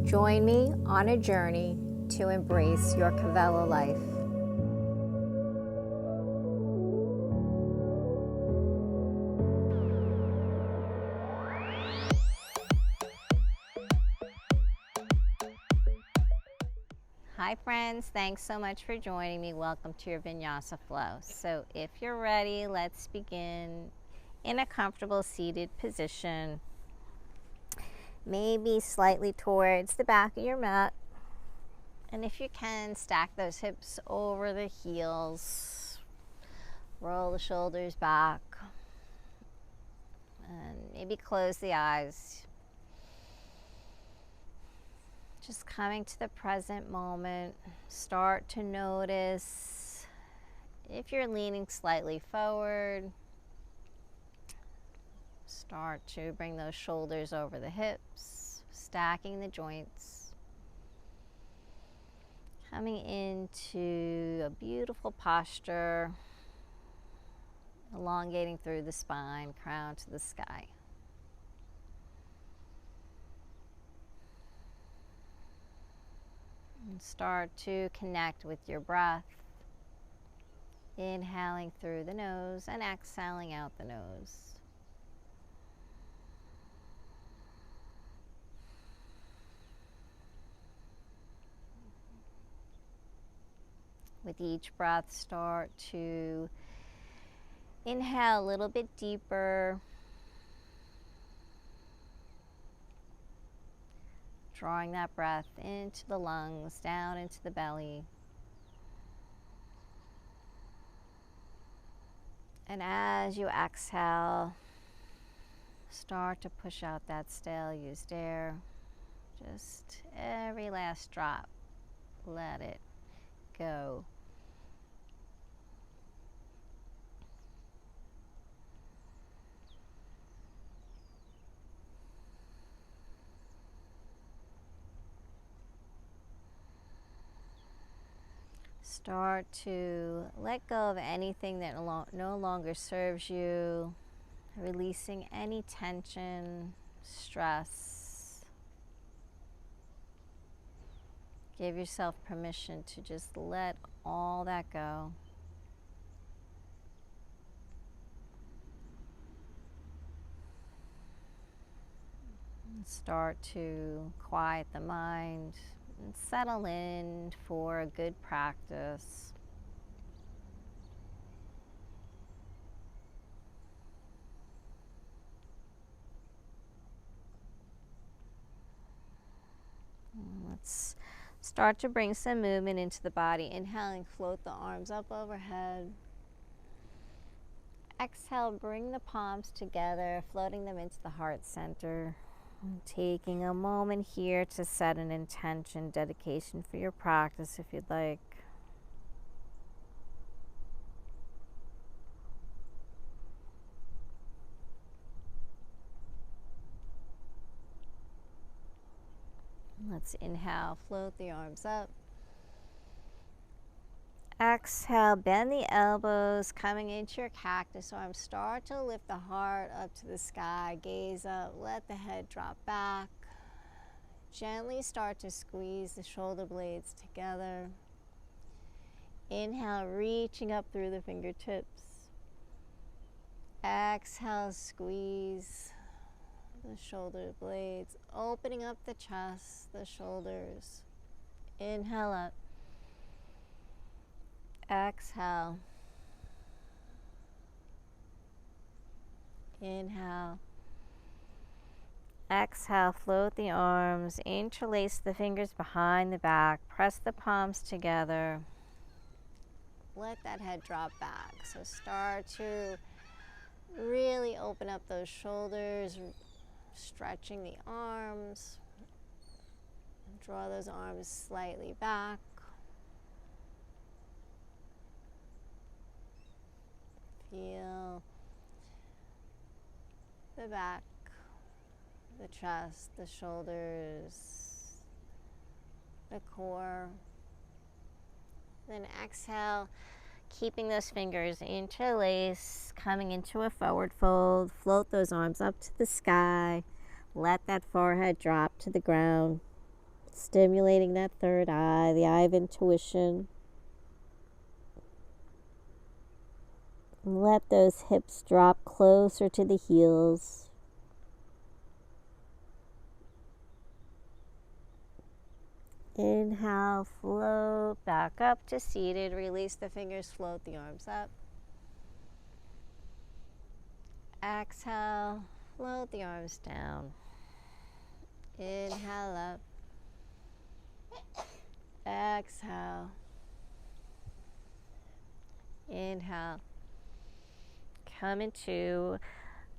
Join me on a journey to embrace your Cavella life. Hi friends, thanks so much for joining me. Welcome to your Vinyasa Flow. So if you're ready, let's begin in a comfortable seated position. Maybe slightly towards the back of your mat. And if you can, stack those hips over the heels. Roll the shoulders back. And maybe close the eyes. Just coming to the present moment. Start to notice if you're leaning slightly forward. Start to bring those shoulders over the hips, stacking the joints. Coming into a beautiful posture, elongating through the spine, crown to the sky. And start to connect with your breath, inhaling through the nose and exhaling out the nose. With each breath, start to inhale a little bit deeper, drawing that breath into the lungs, down into the belly. And as you exhale, start to push out that stale used air. Just every last drop, let it go. Start to let go of anything that no longer serves you, releasing any tension, stress. Give yourself permission to just let all that go. And start to quiet the mind and settle in for a good practice. Let's start to bring some movement into the body. Inhaling, float the arms up overhead. Exhale, bring the palms together, floating them into the heart center. Taking a moment here to set an intention, dedication for your practice if you'd like. Let's inhale, float the arms up. Exhale, bend the elbows, coming into your cactus arms. Start to lift the heart up to the sky, gaze up, let the head drop back. Gently start to squeeze the shoulder blades together. Inhale, reaching up through the fingertips. Exhale, squeeze the shoulder blades, opening up the chest, the shoulders. Inhale up. Exhale. Inhale. Exhale, float the arms, interlace the fingers behind the back, press the palms together. Let that head drop back. So start to really open up those shoulders, stretching the arms. Draw those arms slightly back. Feel the back, the chest, the shoulders, the core. Then exhale, keeping those fingers interlace, coming into a forward fold. Float those arms up to the sky. Let that forehead drop to the ground. stimulating that third eye, the eye of intuition. Let those hips drop closer to the heels. Inhale, float back up to seated. Release the fingers, float the arms up. Exhale, float the arms down. Inhale up. Exhale. Inhale. Come into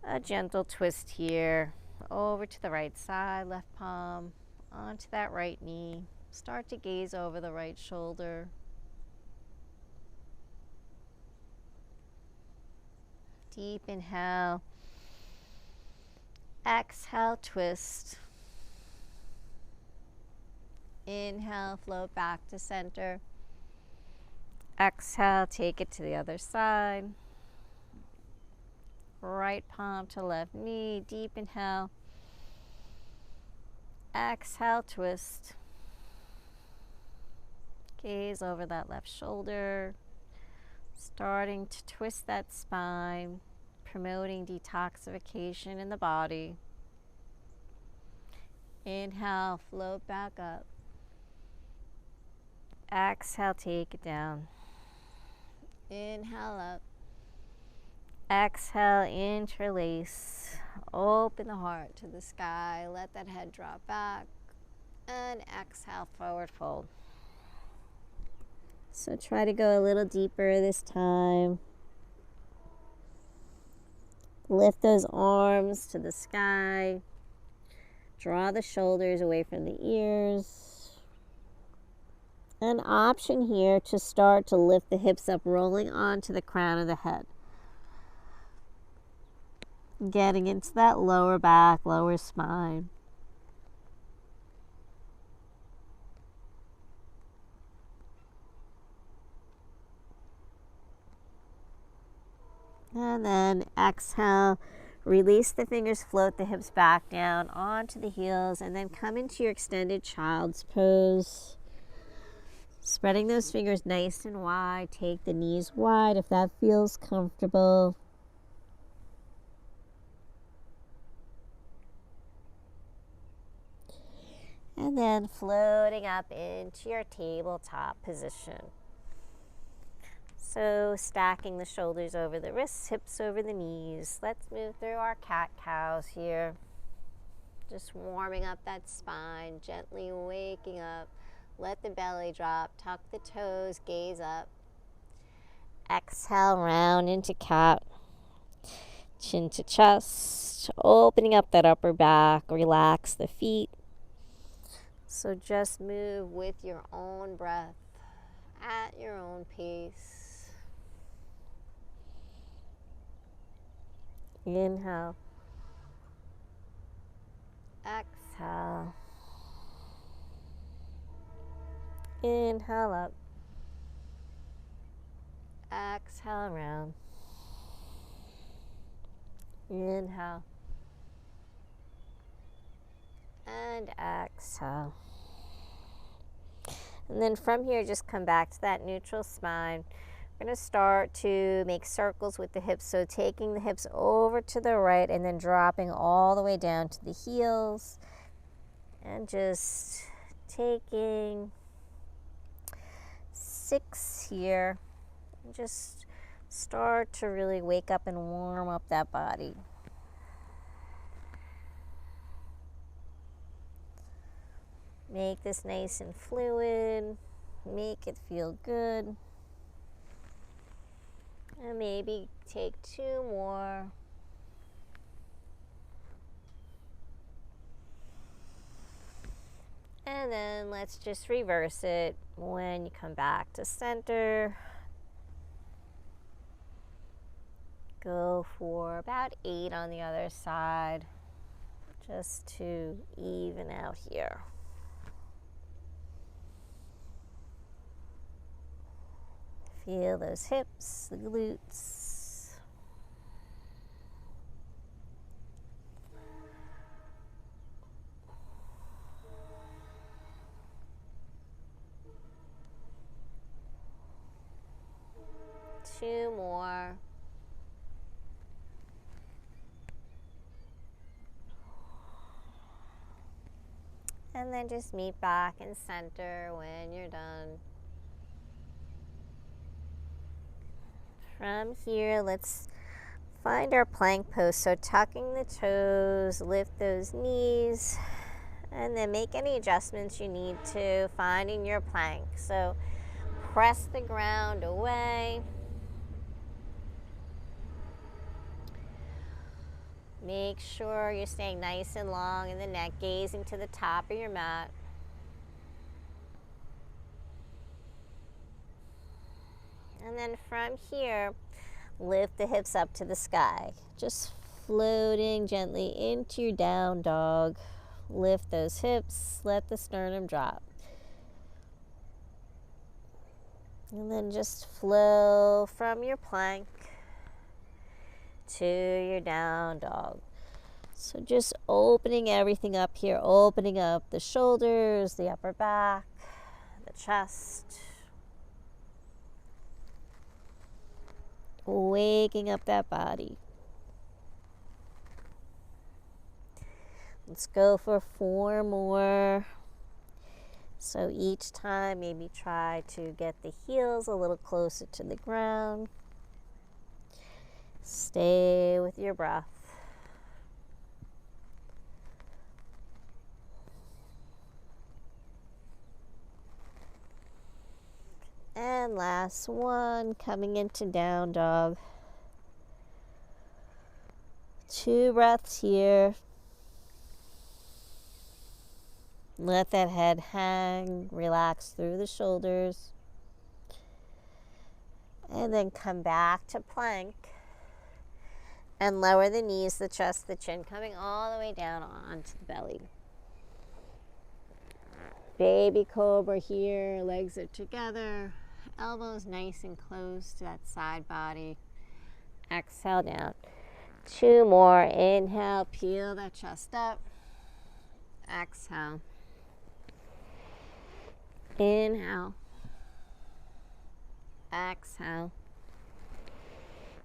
a gentle twist here. Over to the right side, left palm onto that right knee. Start to gaze over the right shoulder. Deep inhale. Exhale, twist. Inhale, float back to center. Exhale, take it to the other side. Right palm to left knee. Deep inhale. Exhale, twist. Gaze over that left shoulder. Starting to twist that spine, promoting detoxification in the body. Inhale, float back up. Exhale, take it down. Inhale up. Exhale, interlace. Open the heart to the sky. Let that head drop back. And exhale, forward fold. So try to go a little deeper this time. Lift those arms to the sky. Draw the shoulders away from the ears. An option here to start to lift the hips up, rolling onto the crown of the head. Getting into that lower back, lower spine. And then exhale, release the fingers, float the hips back down onto the heels, and then come into your extended child's pose. Spreading those fingers nice and wide. Take the knees wide if that feels comfortable. And then floating up into your tabletop position. So stacking the shoulders over the wrists, hips over the knees. Let's move through our cat-cows here. Just warming up that spine, gently waking up. Let the belly drop, tuck the toes, gaze up. Exhale, round into cat. Chin to chest, opening up that upper back. Relax the feet. So just move with your own breath, at your own pace. Inhale. Exhale. Inhale up. Exhale around. Inhale. And exhale. And then from here, just come back to that neutral spine. We're going to start to make circles with the hips. So taking the hips over to the right and then dropping all the way down to the heels. And just taking 6 here. And just start to really wake up and warm up that body. Make this nice and fluid. Make it feel good. And maybe take 2 more. And then let's just reverse it when you come back to center. Go for about 8 on the other side, just to even out here. Feel those hips, the glutes. And then just meet back in center when you're done. From here, let's find our plank pose. So tucking the toes, lift those knees, and then make any adjustments you need to, finding your plank. So press the ground away. Make sure you're staying nice and long in the neck, gazing to the top of your mat. And then from here, lift the hips up to the sky. Just floating gently into your down dog. Lift those hips, let the sternum drop. And then just flow from your plank to your down dog. So just opening everything up here, opening up the shoulders, the upper back, the chest. Waking up that body. Let's go for 4 more. So each time, maybe try to get the heels a little closer to the ground. Stay with your breath. And last one, coming into down dog. 2 breaths here. Let that head hang, relax through the shoulders. And then come back to plank. And lower the knees, the chest, the chin, coming all the way down onto the belly. Baby cobra here, legs are together. Elbows nice and close to that side body. Exhale down. 2 more. Inhale, peel that chest up. Exhale. Inhale. Exhale.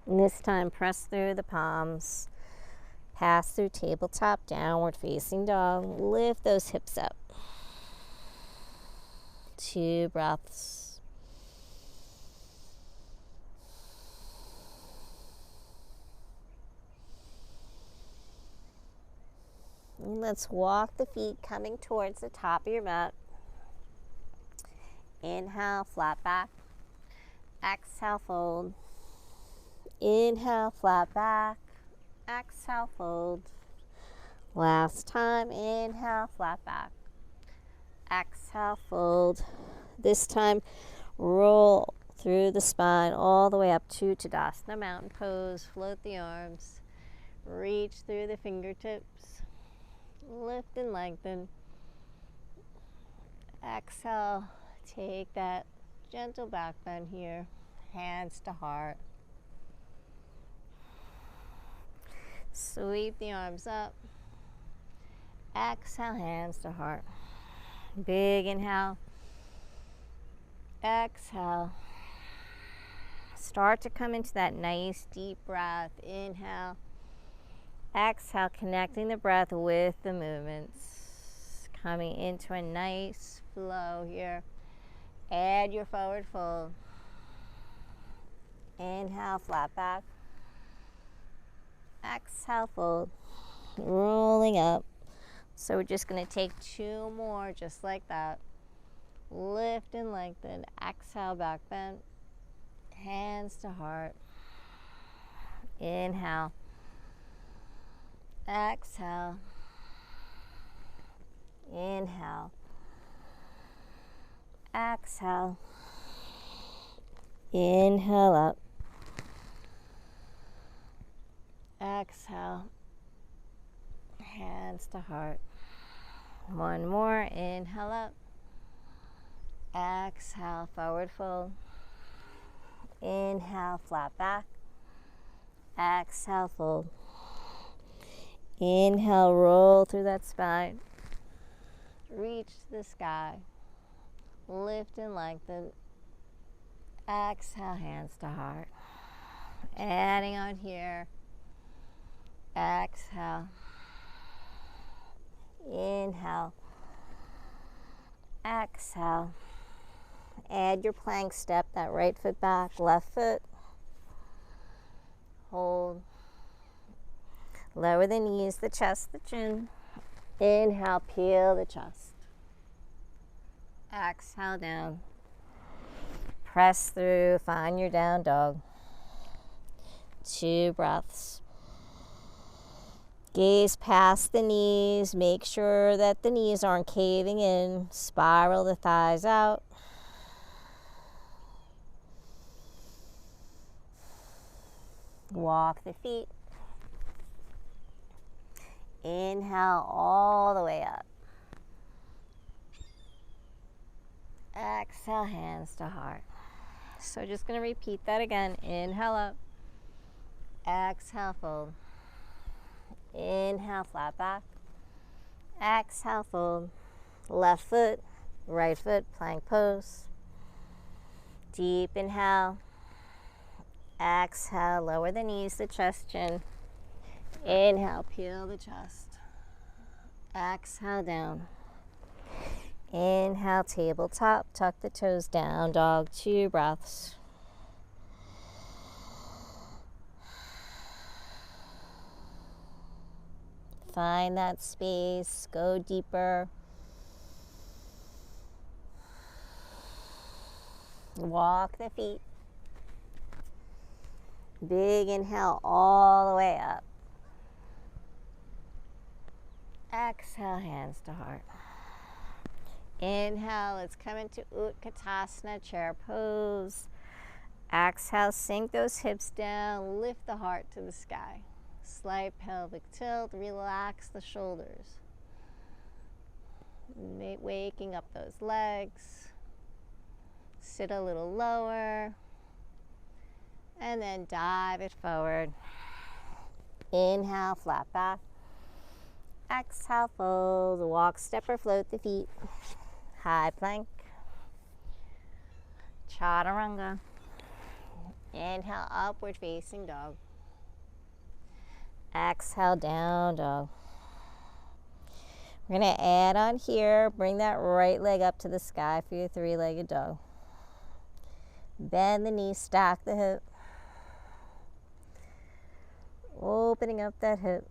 And this time, press through the palms. Pass through tabletop, downward facing dog. Lift those hips up. 2 breaths. And let's walk the feet coming towards the top of your mat. Inhale, flat back. Exhale, fold. Inhale, flat back. Exhale, fold. Last time, inhale, flat back. Exhale, fold. This time, roll through the spine all the way up to Tadasana Mountain Pose. Float the arms. Reach through the fingertips. Lift and lengthen. Exhale. Take that gentle back bend here. Hands to heart. Sweep the arms up. Exhale, hands to heart. Big inhale. Exhale. Start to come into that nice deep breath. Inhale. Exhale, connecting the breath with the movements. Coming into a nice flow here. Add your forward fold. Inhale, flat back. Exhale, fold. Rolling up. So we're just going to take 2 more just like that. Lift and lengthen. Exhale, back bend. Hands to heart. Inhale. Exhale. Inhale. Exhale. Inhale up. Exhale. Hands to heart. 1 more. Inhale up. Exhale, forward fold. Inhale, flat back. Exhale, fold. Inhale, roll through that spine. Reach to the sky. Lift and lengthen. Exhale, hands to heart. Adding on here. Exhale. Inhale. Exhale. Add your plank step, that right foot back, left foot. Hold. Lower the knees, the chest, the chin. Inhale, peel the chest. Exhale down. Press through, find your down dog. 2 breaths. Gaze past the knees. Make sure that the knees aren't caving in. Spiral the thighs out. Walk the feet. Inhale all the way up. Exhale, hands to heart. So just going to repeat that again. Inhale up. Exhale, fold. Inhale, flat back. Exhale, fold. Left foot, right foot, plank pose. Deep inhale. Exhale, lower the knees, the chest, chin. Inhale, peel the chest. Exhale, down. Inhale, tabletop, tuck the toes down, dog, 2 breaths. Find that space, go deeper. Walk the feet. Big inhale all the way up. Exhale, hands to heart. Inhale, let's come into Utkatasana, chair pose. Exhale, sink those hips down, lift the heart to the sky. Slight pelvic tilt, relax the shoulders. Waking up those legs. Sit a little lower. And then dive it forward. Inhale, flat back. Exhale, fold. Walk, step, or float the feet. High plank. Chaturanga. Inhale, upward facing dog. Exhale, down dog. We're going to add on here. Bring that right leg up to the sky for your 3-legged dog. Bend the knee, stack the hip. Opening up that hip.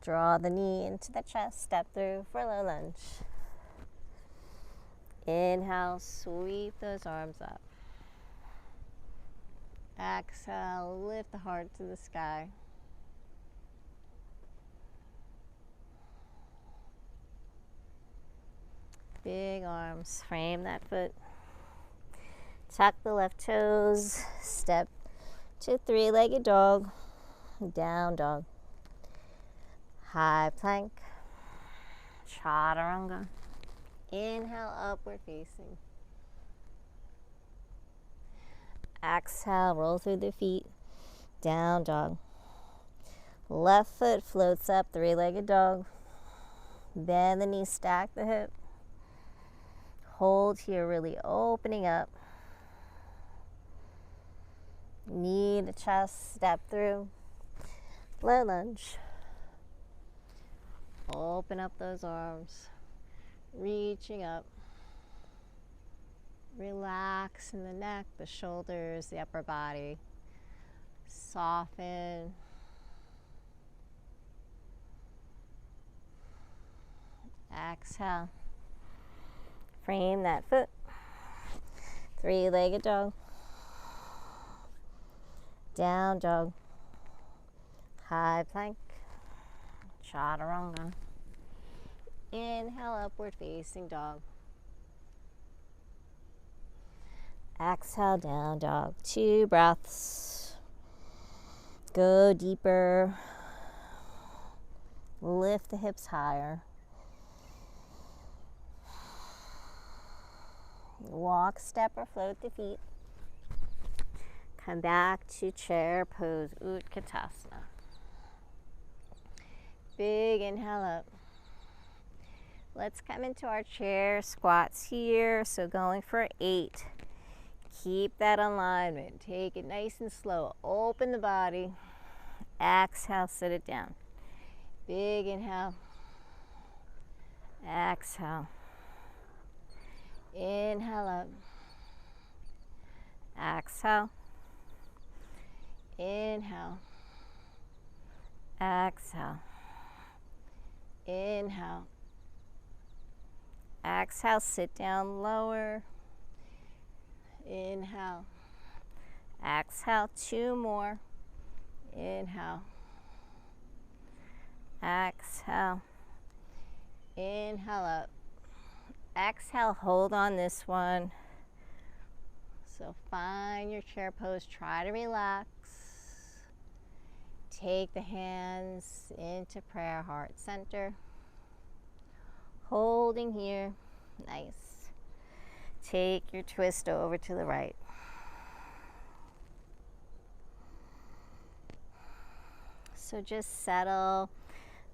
Draw the knee into the chest. Step through for low lunge. Inhale, sweep those arms up. Exhale, lift the heart to the sky. Big arms, frame that foot. Tuck the left toes. Step to 3-legged dog. Down dog. High plank. Chaturanga. Inhale, upward facing. Exhale, roll through the feet. Down dog. Left foot floats up, 3-legged dog. Bend the knee, stack the hip. Hold here, really opening up. Knee to chest, step through. Low lunge. Open up those arms. Reaching up. Relax in the neck, the shoulders, the upper body. Soften. Exhale. Frame that foot. 3-legged dog. Down dog. High plank. Chaturanga. Inhale, upward facing dog. Exhale, down dog. 2 breaths. Go deeper. Lift the hips higher. Walk, step, or float the feet. Come back to chair pose, Utkatasana. Big inhale up. Let's come into our chair squats here. So going for 8. Keep that alignment. Take it nice and slow. Open the body. Exhale, sit it down. Big inhale. Exhale. Inhale up. Exhale. Inhale. Exhale. Inhale. Exhale, sit down lower. Inhale. Exhale, 2 more. Inhale. Exhale. Inhale up. Exhale, hold on this one. So find your chair pose, try to relax. Take the hands into prayer, heart center. Holding here, nice. Take your twist over to the right. So just settle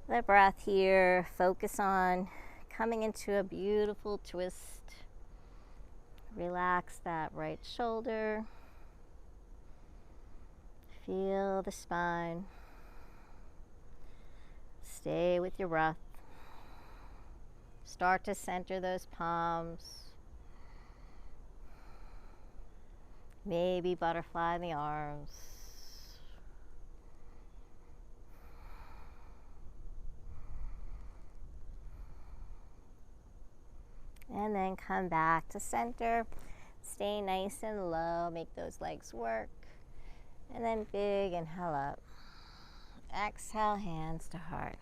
the breath here, focus on coming into a beautiful twist. Relax that right shoulder. Feel the spine. Stay with your breath. Start to center those palms. Maybe butterfly the arms. And then come back to center. Stay nice and low. Make those legs work. And then big inhale up. Exhale, hands to heart.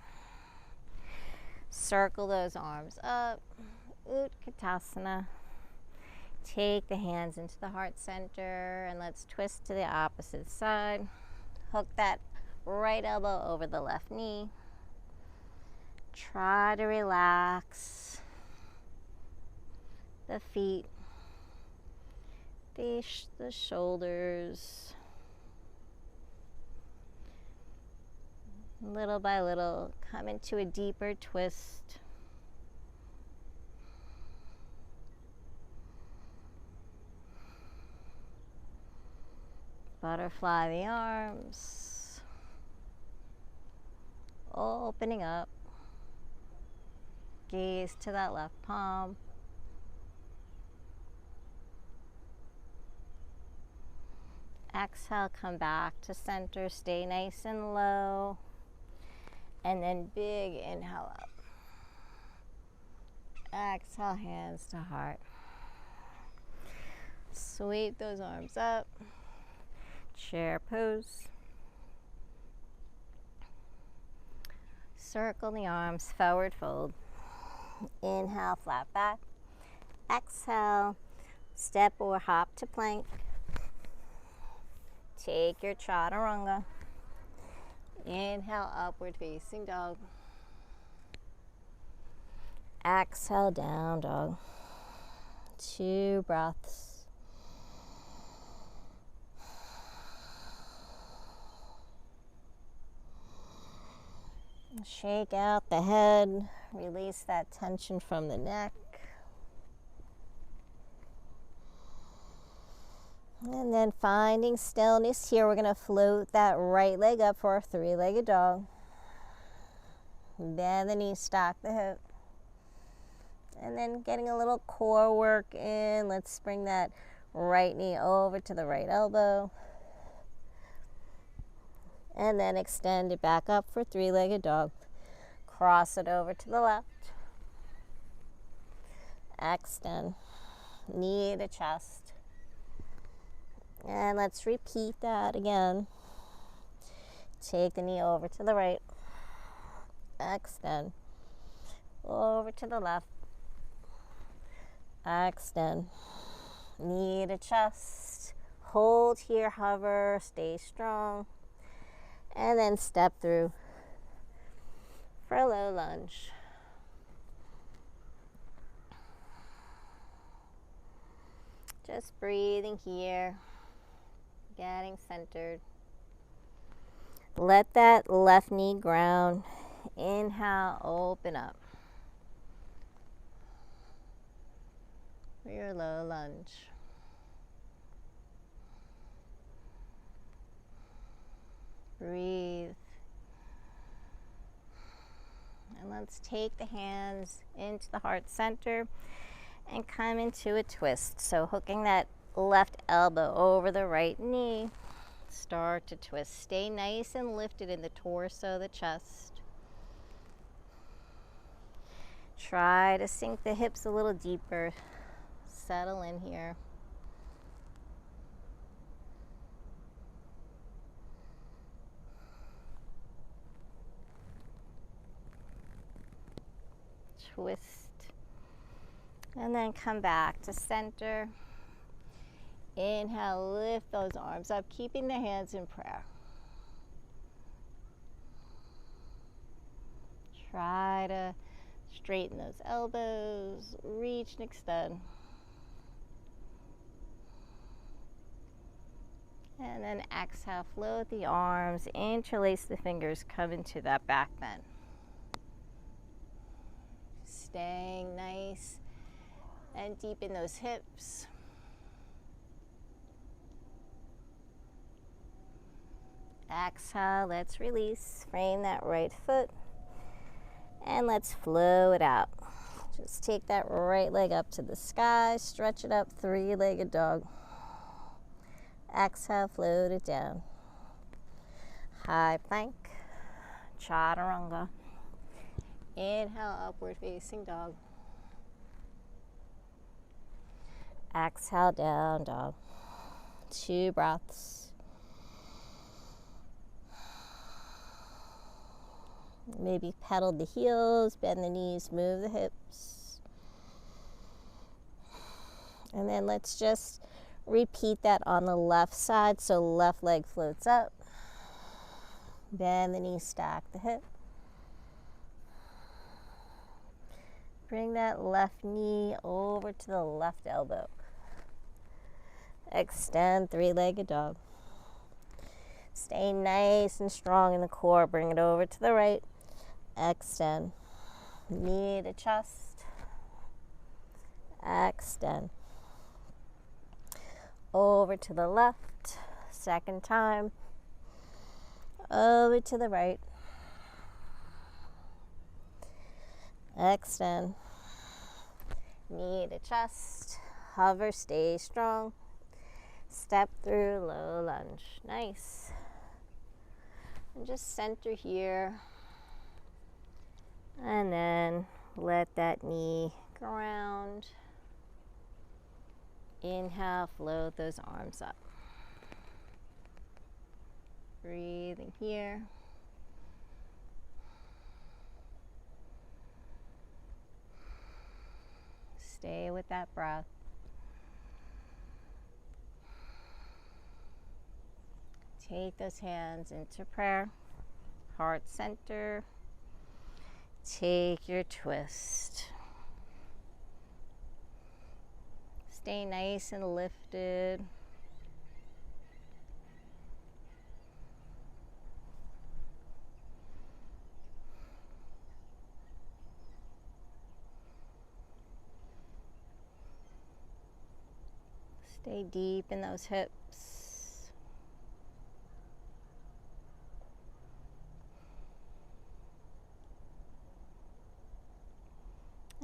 Circle those arms up. Utkatasana. Take the hands into the heart center and let's twist to the opposite side. Hook that right elbow over the left knee. Try to relax the feet, the shoulders. Little by little, come into a deeper twist. Butterfly the arms. Opening up. Gaze to that left palm. Exhale, come back to center. Stay nice and low. And then big inhale up. Exhale, hands to heart. Sweep those arms up. Chair pose. Circle the arms, forward fold. Inhale, flat back. Exhale, step or hop to plank. Take your chaturanga. Inhale, upward facing dog. Exhale, down dog. 2 breaths. Shake out the head. Release that tension from the neck. And then finding stillness here, we're going to float that right leg up for our 3-legged dog. Bend the knee, stack the hip. And then getting a little core work in. Let's bring that right knee over to the right elbow. And then extend it back up for 3-legged dog. Cross it over to the left. Extend. Knee to chest. And let's repeat that again. Take the knee over to the right. Extend. Over to the left. Extend. Knee to chest. Hold here, hover, stay strong. And then step through for a low lunge. Just breathing here. Getting centered. Let that left knee ground. Inhale, open up. For your low lunge. Breathe. And Let's take the hands into the heart center and come into a twist. So hooking that left elbow over the right knee, start to twist. Stay nice and lifted in the torso, the chest. Try to sink the hips a little deeper. Settle in here. Twist. And then come back to center. Inhale, lift those arms up, keeping the hands in prayer. Try to straighten those elbows, reach and extend. And then exhale, float the arms, interlace the fingers, come into that back bend. Staying nice and deep in those hips. Exhale, let's release. Frame that right foot and let's flow it out. Just take that right leg up to the sky, stretch it up, three-legged dog. Exhale, float it down. High plank, chaturanga. Inhale, upward facing dog. Exhale, down dog. 2 breaths. Maybe pedal the heels, bend the knees, move the hips. And then let's just repeat that on the left side. So left leg floats up. Bend the knee, stack the hip. Bring that left knee over to the left elbow. Extend, three-legged dog. Stay nice and strong in the core. Bring it over to the right. Extend. Knee to chest. Extend. Over to the left. Second time. Over to the right. Extend. Knee to chest. Hover, stay strong. Step through, low lunge. Nice. And just center here. And then let that knee ground. Inhale, float those arms up. Breathing here. Stay with that breath. Take those hands into prayer. Heart center. Take your twist. Stay nice and lifted. Stay deep in those hips.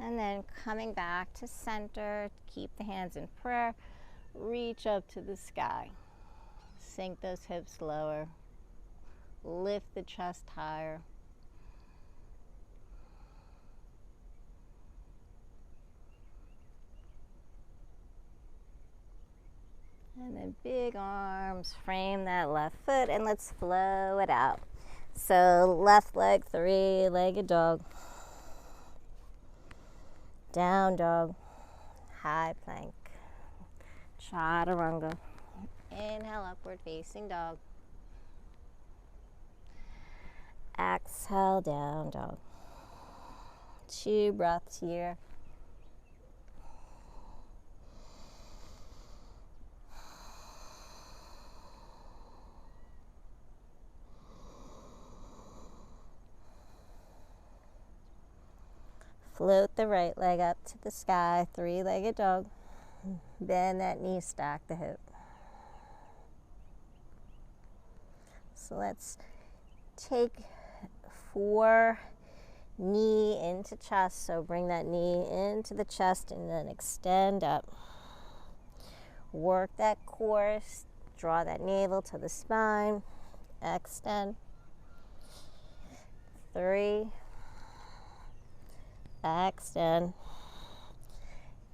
And then coming back to center, keep the hands in prayer, reach up to the sky. Sink those hips lower, lift the chest higher. And then big arms, frame that left foot, and let's flow it out. So left leg, three-legged dog. Down dog, high plank, chaturanga. Inhale, upward facing dog. Exhale, down dog. 2 breaths here. Float the right leg up to the sky, three-legged dog. Bend that knee, stack the hip. So let's take 4 knee into chest. So bring that knee into the chest and then extend up. Work that core, draw that navel to the spine, extend. 3, extend.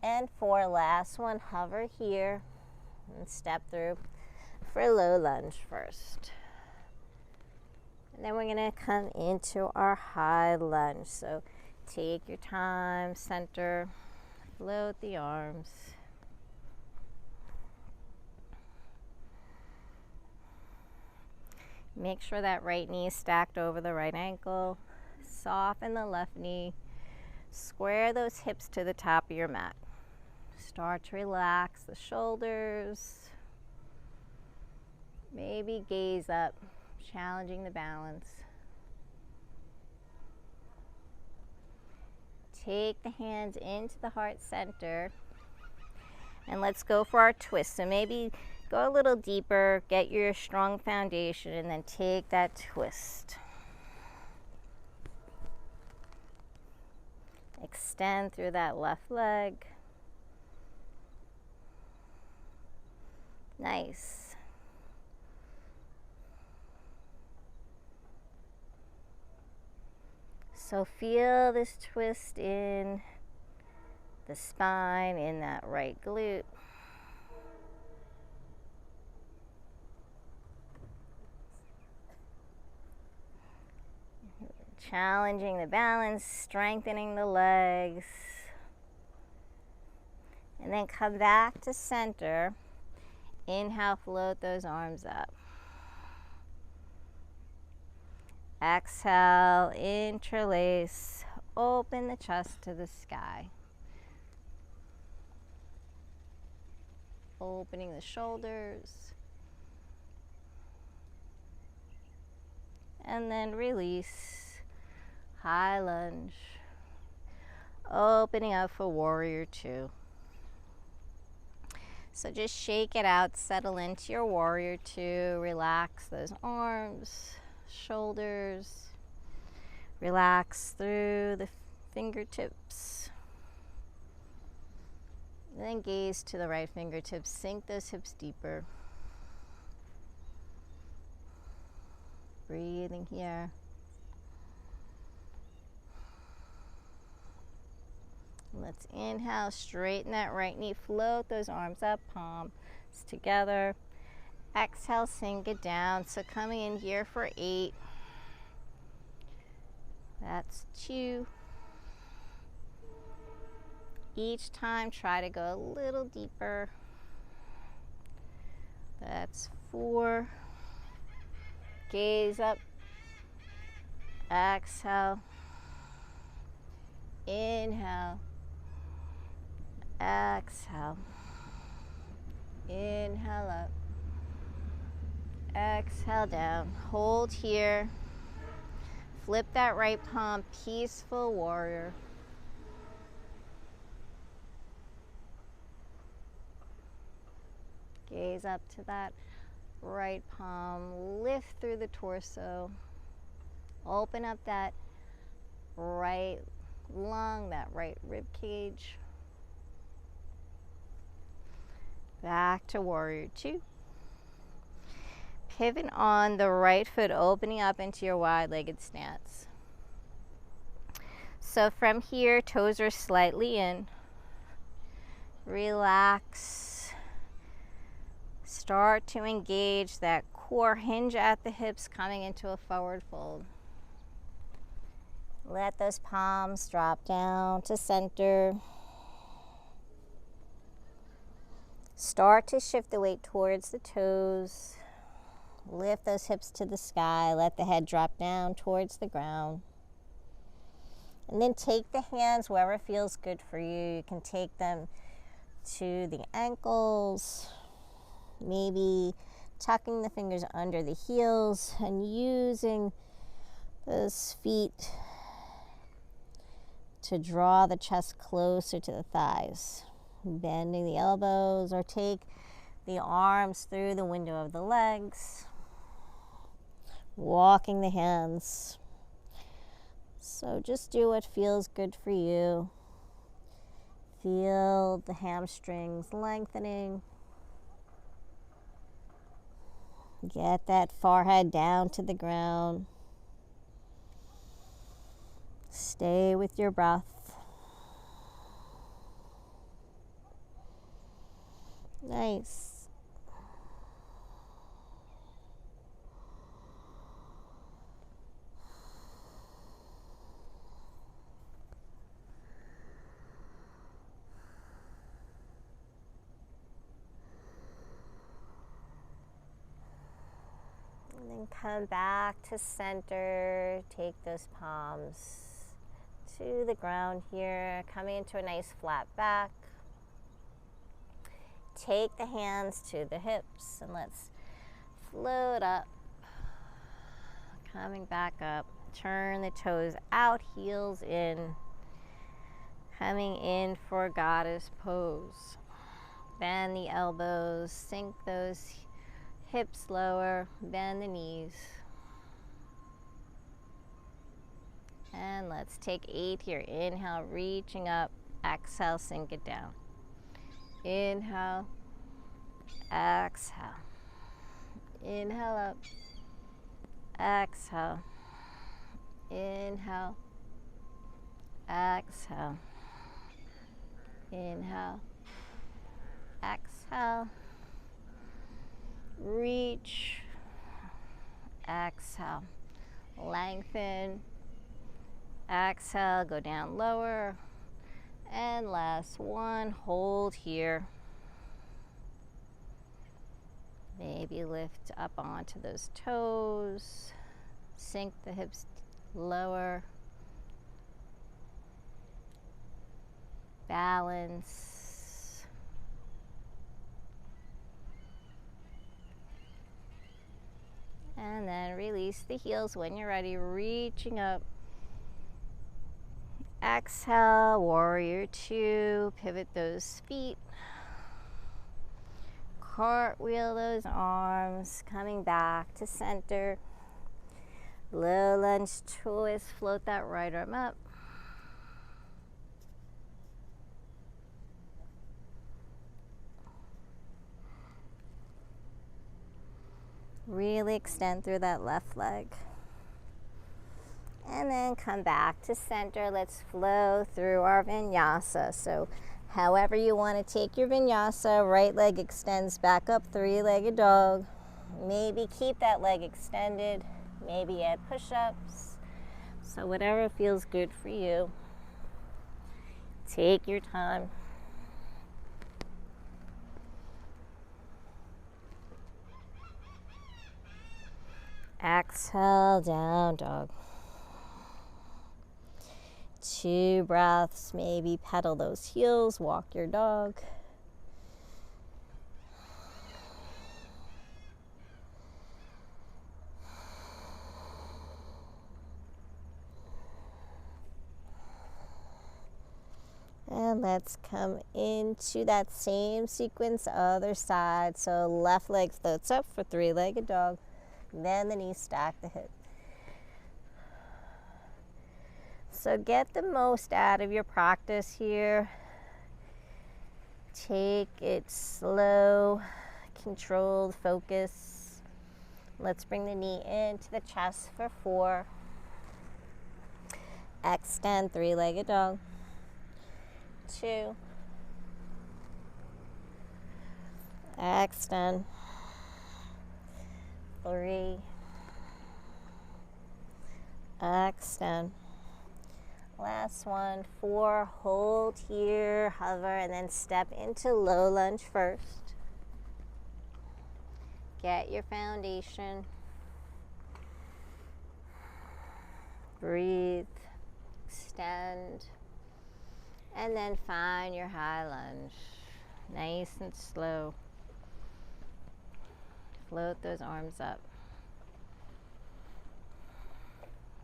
And 4, last one, hover here and step through for low lunge first. And then we're gonna come into our high lunge. So take your time, center, float the arms. Make sure that right knee is stacked over the right ankle. Soften the left knee. Square those hips to the top of your mat. Start to relax the shoulders. Maybe gaze up, challenging the balance. Take the hands into the heart center. And let's go for our twist. So maybe go a little deeper, get your strong foundation, and then take that twist. Extend through that left leg. Nice. So feel this twist in the spine, in that right glute. Challenging the balance, strengthening the legs. And then come back to center. Inhale, float those arms up. Exhale, interlace, open the chest to the sky. Opening the shoulders. And then release. High lunge. Opening up for warrior 2. So just shake it out, settle into your warrior 2. Relax those arms, shoulders. Relax through the fingertips. And then gaze to the right fingertips. Sink those hips deeper. Breathing here. Let's inhale, straighten that right knee, float those arms up, palms together. Exhale, sink it down. So coming in here for 8. That's 2. Each time, try to go a little deeper. That's 4. Gaze up. Exhale. Inhale. Exhale. Inhale up. Exhale down. Hold here. Flip that right palm. Peaceful warrior. Gaze up to that right palm. Lift through the torso. Open up that right lung, that right rib cage. Back to warrior 2. Pivot on the right foot, opening up into your wide-legged stance. So from here, toes are slightly in. Relax. Start to engage that core, hinge at the hips, coming into a forward fold. Let those palms drop down to center. Start to shift the weight towards the toes. Lift those hips to the sky. Let the head drop down towards the ground. And then take the hands wherever feels good for you. You can take them to the ankles. Maybe tucking the fingers under the heels and using those feet to draw the chest closer to the thighs. Bending the elbows, or take the arms through the window of the legs. Walking the hands So just do what feels good for you. Feel the hamstrings lengthening. Get that forehead down to the ground. Stay with your breath. Nice. And then come back to center. Take those palms to the ground here, coming into a nice flat back. Take the hands to the hips and let's float up. Coming back up. Turn the toes out, heels in. Coming in for goddess pose. Bend the elbows, sink those hips lower, bend the knees. And let's take 8 here. Inhale, reaching up. Exhale, sink it down. Inhale, exhale. Inhale up. Exhale. Inhale. Exhale. Inhale. Exhale. Reach. Exhale. Lengthen. Exhale. Go down lower. And last one. Hold here. Maybe lift up onto those toes. Sink the hips lower. Balance. And then release the heels when you're ready, reaching up. Exhale, warrior 2. Pivot those feet. Cartwheel those arms, coming back to center. Low lunge twist, float that right arm up. Really extend through that left leg. And then come back to center. Let's flow through our vinyasa. So however you want to take your vinyasa, right leg extends back up, 3-legged dog. Maybe keep that leg extended. Maybe add push-ups. So whatever feels good for you. Take your time. Exhale, down dog. 2 breaths, maybe pedal those heels, walk your dog. And let's come into that same sequence, other side. So left leg floats up for 3-legged dog. Then the knees stack the hip. So get the most out of your practice here. Take it slow, controlled focus. Let's bring the knee into the chest for 4. Extend, 3-legged dog. 2. Extend. 3. Extend. Last one, 4. Hold here, hover, and then step into low lunge first. Get your foundation. Breathe, extend, and then find your high lunge. Nice and slow. Float those arms up.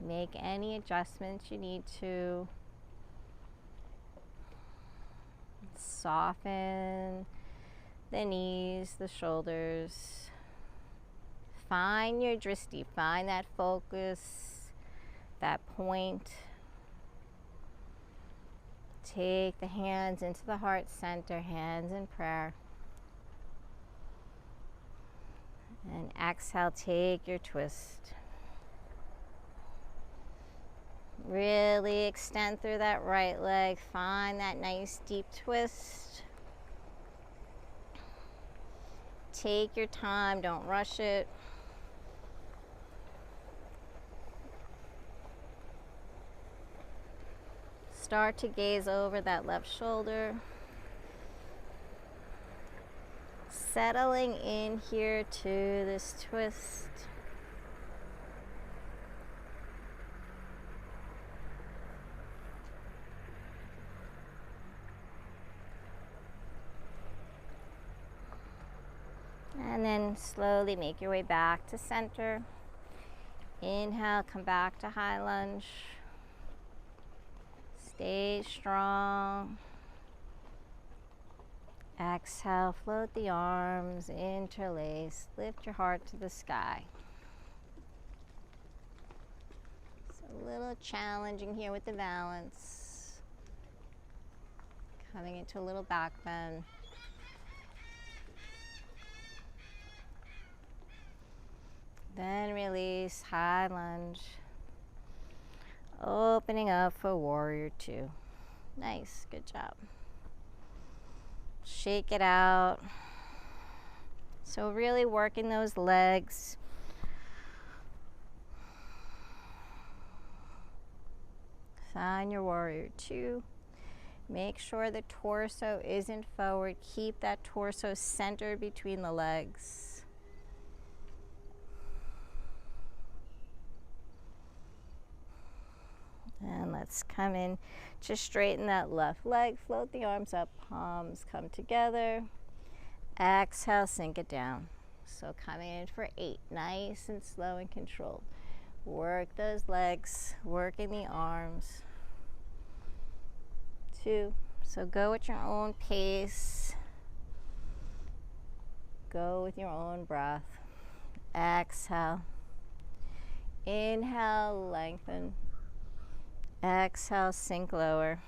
Make any adjustments you need to. Soften the knees, the shoulders. Find your drishti, find that focus, that point. Take the hands into the heart center, hands in prayer. And exhale, take your twist. Really extend through that right leg. Find that nice deep twist. Take your time, don't rush it. Start to gaze over that left shoulder. Settling in here to this twist. And then slowly make your way back to center. Inhale, come back to high lunge. Stay strong. Exhale, float the arms, interlace, lift your heart to the sky. It's a little challenging here with the balance. Coming into a little back bend. Then release, high lunge. Opening up for warrior two. Nice, good job. Shake it out. So really working those legs. Find your warrior two. Make sure the torso isn't forward. Keep that torso centered between the legs. And let's come in to straighten that left leg. Float the arms up, palms come together. Exhale, sink it down. So coming in for 8, nice and slow and controlled. Work those legs, working the arms. 2, so go at your own pace. Go with your own breath. Exhale. Inhale, lengthen. Exhale, sink lower.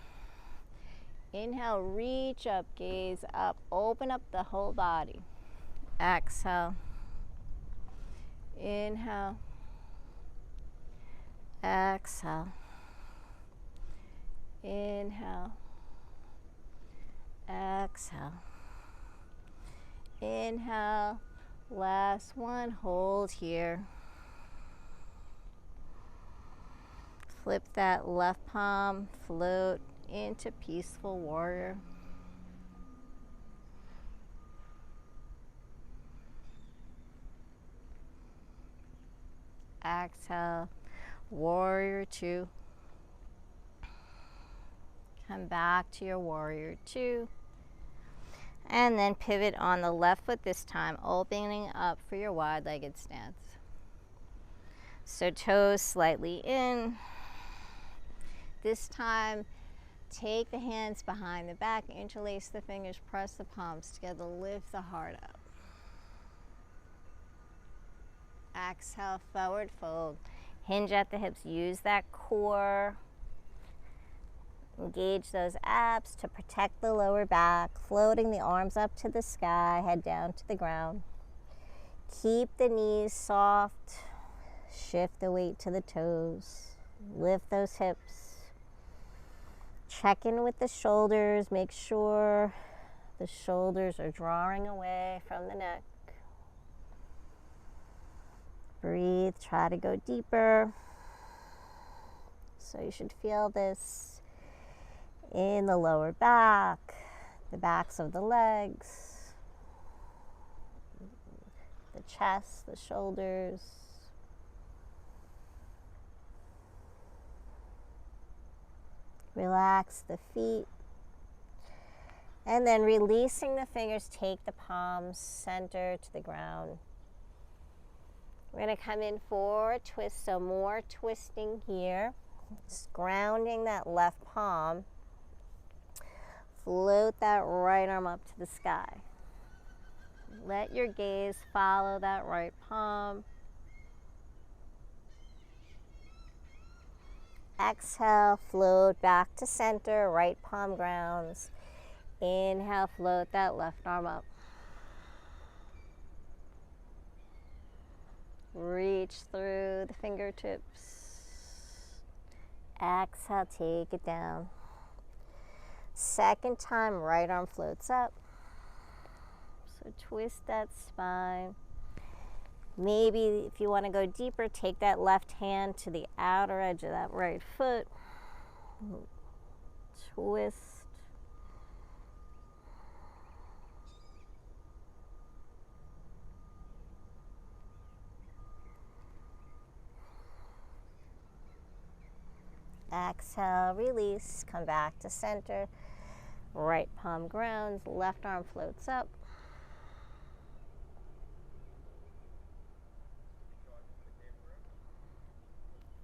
Inhale, reach up, gaze up, open up the whole body. Exhale. Inhale. Exhale. Inhale. Exhale. Inhale. Last one, hold here. Flip that left palm, float into peaceful warrior. Exhale, warrior two. Come back to your warrior two. And then pivot on the left foot this time, opening up for your wide-legged stance. So toes slightly in. This time, take the hands behind the back, interlace the fingers, press the palms together, lift the heart up. Exhale, forward fold. Hinge at the hips, use that core. Engage those abs to protect the lower back, floating the arms up to the sky, head down to the ground. Keep the knees soft, shift the weight to the toes, lift those hips. Check in with the shoulders, make sure the shoulders are drawing away from the neck. Breathe, try to go deeper. So you should feel this in the lower back, the backs of the legs, the chest, the shoulders. Relax the feet. And then releasing the fingers, take the palms center to the ground. We're going to come in for a twist, so more twisting here. Just grounding that left palm. Float that right arm up to the sky. Let your gaze follow that right palm. Exhale, float back to center, right palm grounds. Inhale, float that left arm up. Reach through the fingertips. Exhale, take it down. Second time, right arm floats up. So twist that spine. Maybe if you want to go deeper, take that left hand to the outer edge of that right foot. Twist. Exhale, release, come back to center. Right palm grounds, left arm floats up.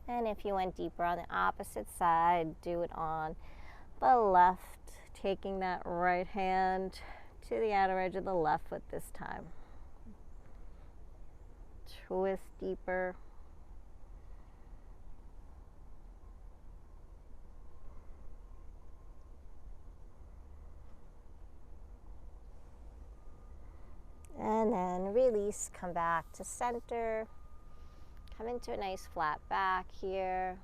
And if you went deeper on the opposite side, do it on the left, taking that right hand to the outer edge of the left foot this time. Twist deeper. And then release, come back to center. Come into a nice flat back here.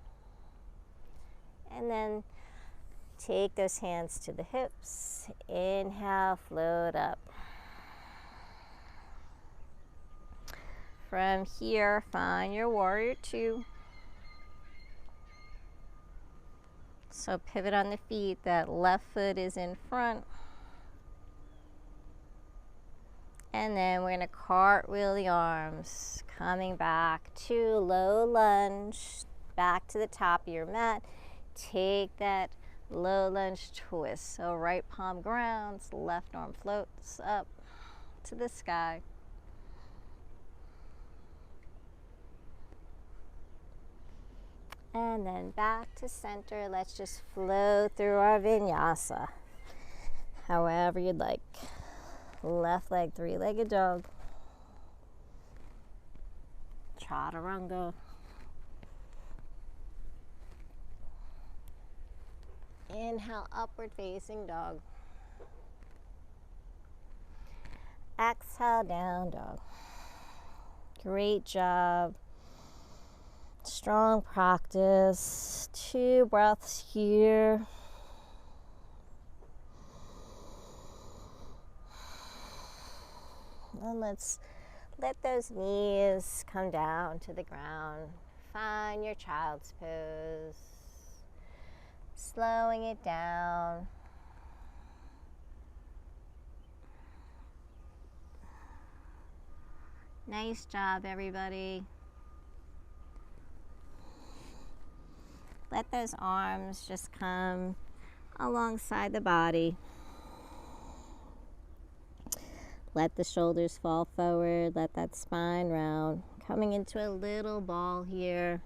And then take those hands to the hips. Inhale, float up. From here, find your warrior two. So pivot on the feet, that left foot is in front. And then we're going to cartwheel the arms, coming back to low lunge, back to the top of your mat. Take that low lunge twist. So right palm grounds, left arm floats up to the sky. And then back to center. Let's just flow through our vinyasa, however you'd like. Left leg, three-legged dog. Chaturanga. Inhale, upward facing dog. Exhale, down dog. Great job. Strong practice. 2 breaths here. And let's let those knees come down to the ground. Find your child's pose. Slowing it down. Nice job, everybody. Let those arms just come alongside the body. Let the shoulders fall forward. Let that spine round. Coming into a little ball here.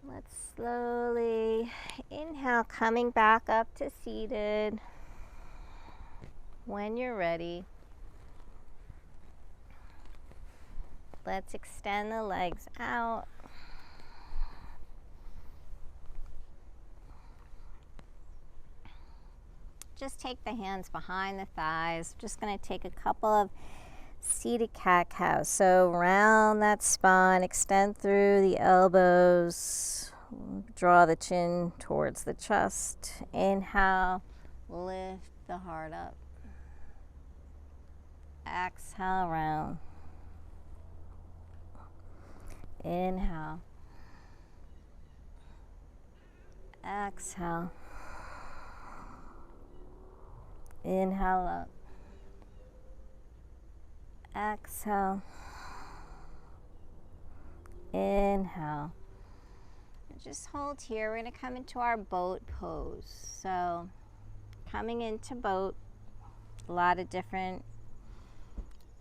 Let's slowly inhale, coming back up to seated. When you're ready, let's extend the legs out. Just take the hands behind the thighs. Just going to take a couple of seated cat-cow. So round that spine, extend through the elbows, draw the chin towards the chest. Inhale, lift the heart up. Exhale, round. Inhale. Exhale. Inhale up. Exhale. Inhale. Just hold here. We're going to come into our boat pose. So coming into boat, a lot of different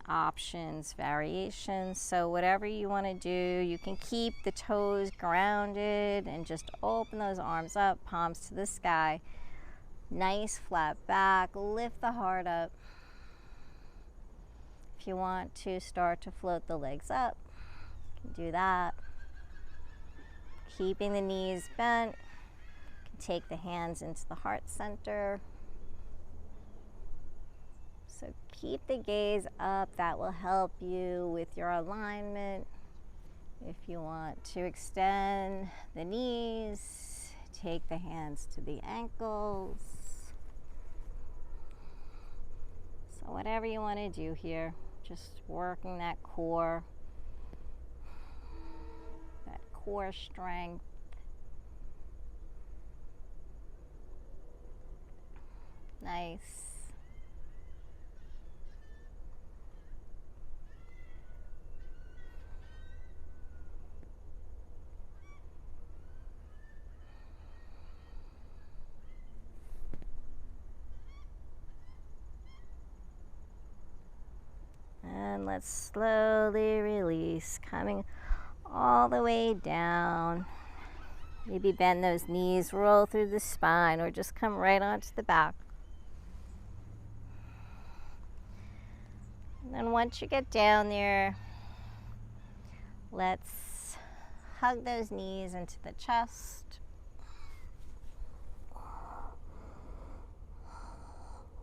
options, variations. So whatever you want to do, you can keep the toes grounded and just open those arms up, palms to the sky. Nice flat back, lift the heart up. If you want to start to float the legs up, you can do that. Keeping the knees bent, you can take the hands into the heart center. So keep the gaze up. That will help you with your alignment. If you want to extend the knees, take the hands to the ankles. So whatever you want to do here, just working that core strength. Nice. And let's slowly release, coming all the way down. Maybe bend those knees, roll through the spine, or just come right onto the back. And then once you get down there, let's hug those knees into the chest.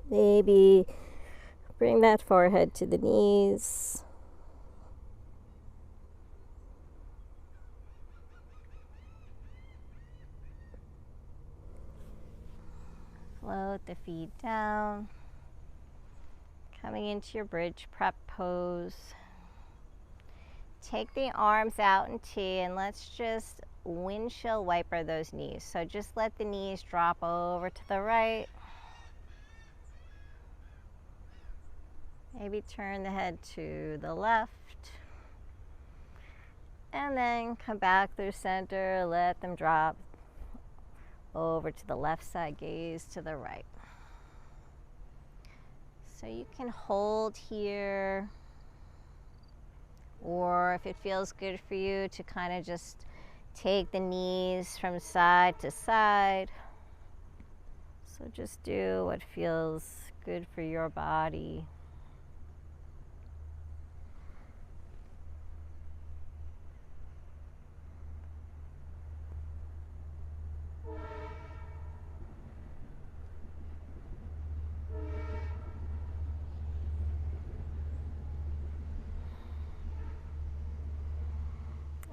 Maybe bring that forehead to the knees. Float the feet down. Coming into your bridge prep pose. Take the arms out in T and let's just windshield wiper those knees. So just let the knees drop over to the right. Maybe turn the head to the left. And then come back through center, let them drop over to the left side, gaze to the right. So you can hold here, or if it feels good for you to kind of just take the knees from side to side. So just do what feels good for your body.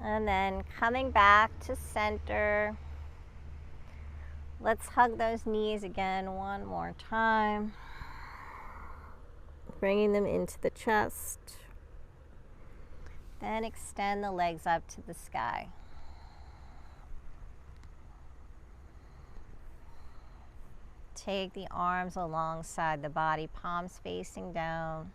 And then coming back to center, let's hug those knees again one more time. Bringing them into the chest. Then extend the legs up to the sky. Take the arms alongside the body, palms facing down.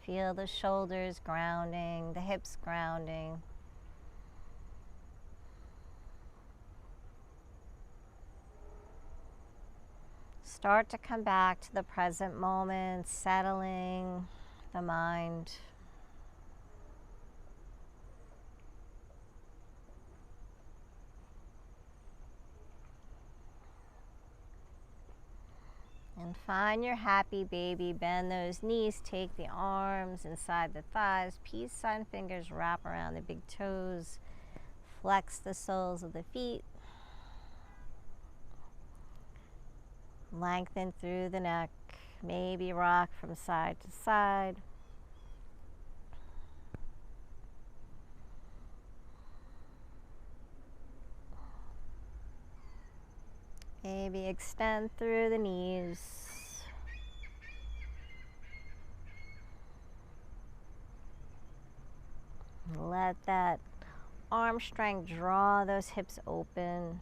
Feel the shoulders grounding, the hips grounding. Start to come back to the present moment, settling the mind. And find your happy baby. Bend those knees, take the arms inside the thighs, peace sign fingers wrap around the big toes, flex the soles of the feet, lengthen through the neck, maybe rock from side to side. Maybe extend through the knees. Let that arm strength draw those hips open.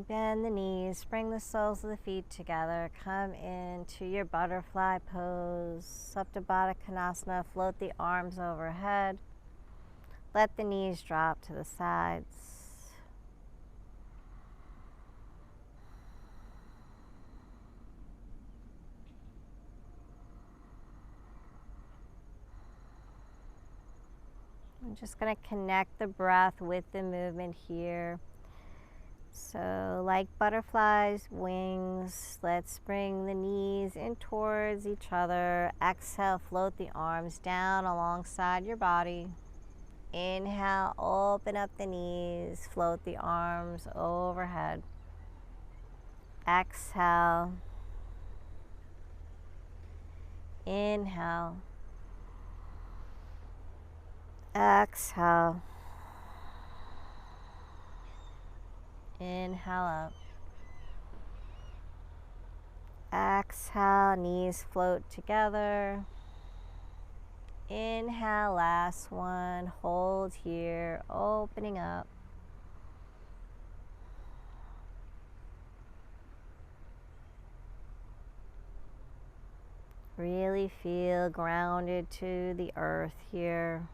Bend the knees, bring the soles of the feet together, come into your butterfly pose, Supta Baddha Konasana, float the arms overhead, let the knees drop to the sides. I'm just going to connect the breath with the movement here. So like butterflies' wings, let's bring the knees in towards each other. Exhale, float the arms down alongside your body. Inhale, open up the knees, float the arms overhead. Exhale. Inhale. Exhale. Inhale up. Exhale, knees float together. Inhale, last one. Hold here, opening up. Really feel grounded to the earth here.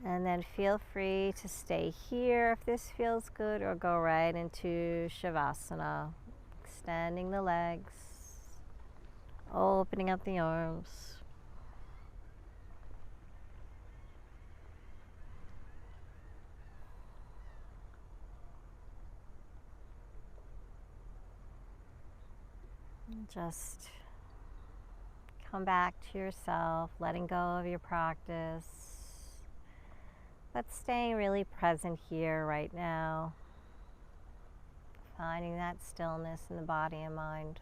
And then feel free to stay here if this feels good, or go right into Shavasana. Extending the legs, opening up the arms. And just come back to yourself, letting go of your practice, but staying really present here right now, finding that stillness in the body and mind.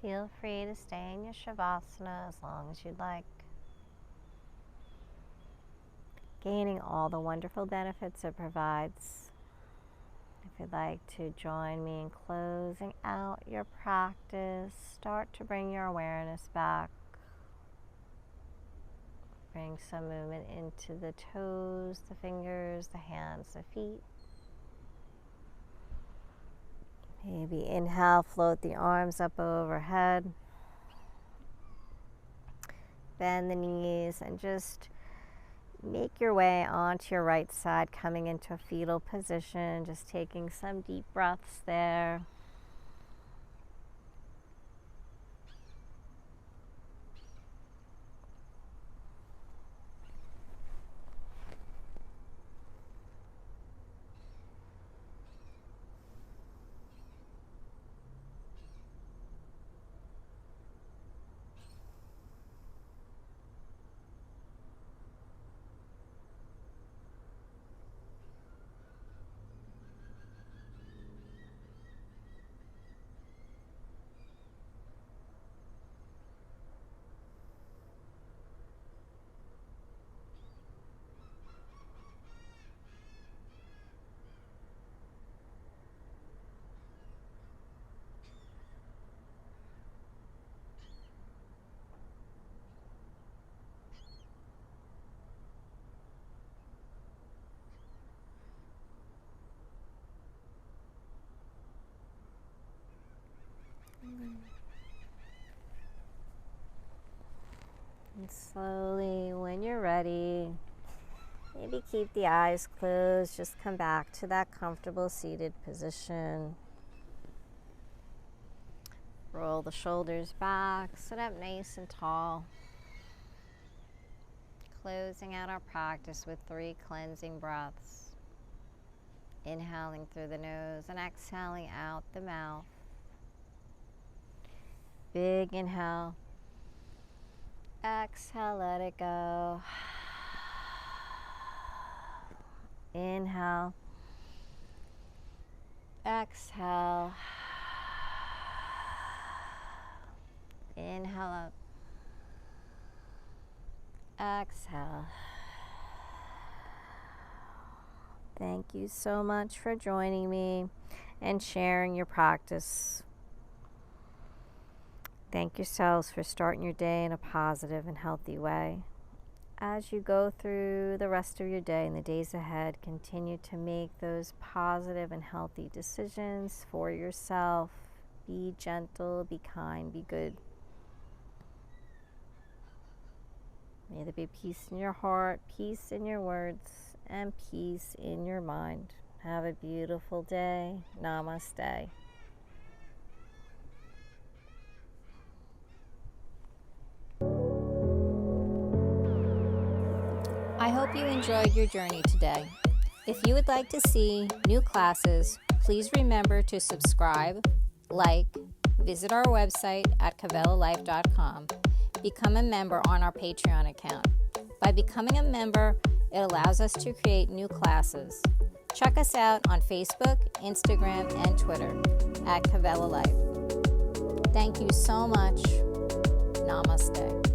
Feel free to stay in your Shavasana as long as you'd like, gaining all the wonderful benefits it provides. If you'd like to join me in closing out your practice, start to bring your awareness back. Bring some movement into the toes, the fingers, the hands, the feet. Maybe inhale, float the arms up overhead. Bend the knees and just make your way onto your right side, coming into a fetal position, just taking some deep breaths there. And slowly, when you're ready, maybe keep the eyes closed. Just come back to that comfortable seated position. Roll the shoulders back, sit up nice and tall. Closing out our practice with 3 cleansing breaths. Inhaling through the nose and exhaling out the mouth. Big inhale. Exhale, let it go. Inhale. Exhale. Inhale up. Exhale. Thank you so much for joining me and sharing your practice. Thank yourselves for starting your day in a positive and healthy way. As you go through the rest of your day and the days ahead, continue to make those positive and healthy decisions for yourself. Be gentle, be kind, be good. May there be peace in your heart, peace in your words, and peace in your mind. Have a beautiful day. Namaste. I hope you enjoyed your journey today. If you would like to see new classes, please remember to subscribe, like, visit our website at cavelalife.com, become a member on our Patreon account. By becoming a member, it allows us to create new classes. Check us out on Facebook, Instagram, and Twitter at Cavella Life. Thank you so much. Namaste.